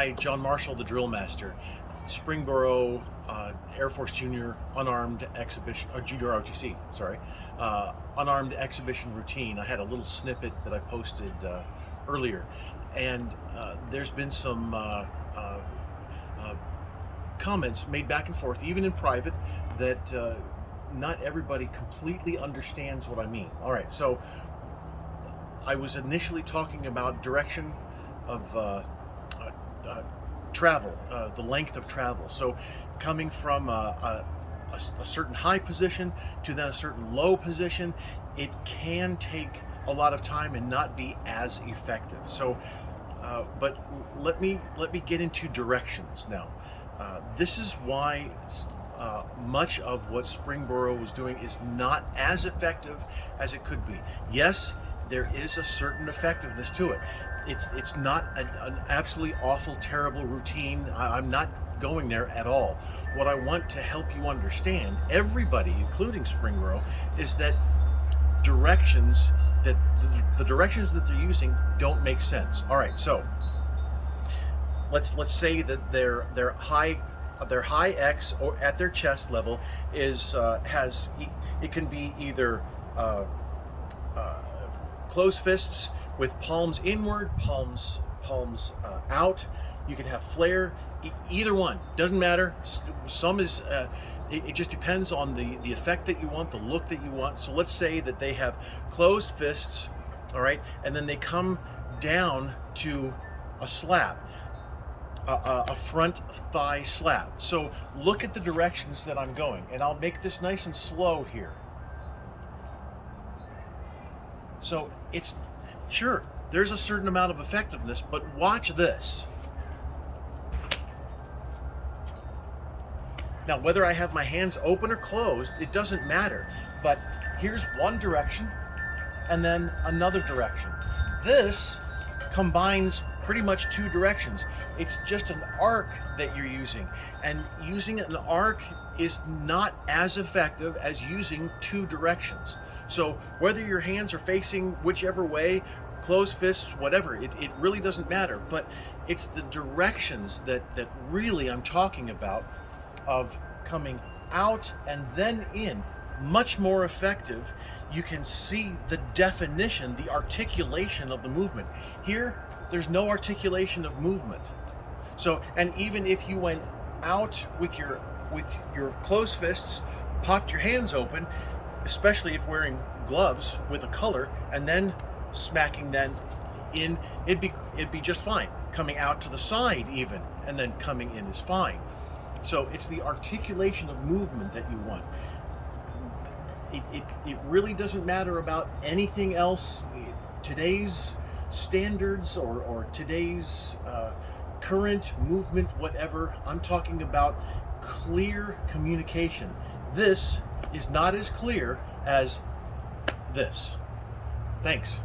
Hi, John Marshall, the Drill Master. Springboro Air Force Junior Unarmed Exhibition, or Junior ROTC, sorry. Unarmed Exhibition Routine. I had a little snippet that I posted earlier, and there's been some comments made back and forth, even in private, that not everybody completely understands what I mean. All right, so I was initially talking about direction of travel, the length of travel. So coming from a certain high position to then a certain low position, it can take a lot of time and not be as effective. So, but let me get into directions now. This is why much of what Springboro was doing is not as effective as it could be. Yes, there is a certain effectiveness to it. It's not an absolutely awful, terrible routine. I'm not going there at all. What I want to help you understand, everybody, including Springboro, is that directions that the directions that they're using don't make sense. All right, so let's say that their high X or at their chest level is it can be either closed fists with palms inward, palms out. You can have flare. Either one doesn't matter. Some is it just depends on the effect that you want, the look that you want. So let's say that they have closed fists, all right, and then they come down to a slap. A front thigh slap. So look at the directions that I'm going, and I'll make this nice and slow here. So it's sure there's a certain amount of effectiveness, but watch this. Now, whether I have my hands open or closed, it doesn't matter. But here's one direction and then another direction. This combines pretty much two directions. It's just an arc that you're using, and using an arc is not as effective as using two directions. So whether your hands are facing whichever way, closed fists, whatever, it really doesn't matter. But it's the directions that really I'm talking about, of coming out and then in. Much more effective. You can see the definition, the articulation of the movement. Here, there's no articulation of movement. So, and even if you went out with your closed fists, popped your hands open, especially if wearing gloves with a color, and then smacking them in, it'd be just fine. Coming out to the side even, and then coming in is fine. So it's the articulation of movement that you want. It really doesn't matter about anything else. Today's standards or today's current movement, whatever, I'm talking about clear communication. This is not as clear as this. Thanks.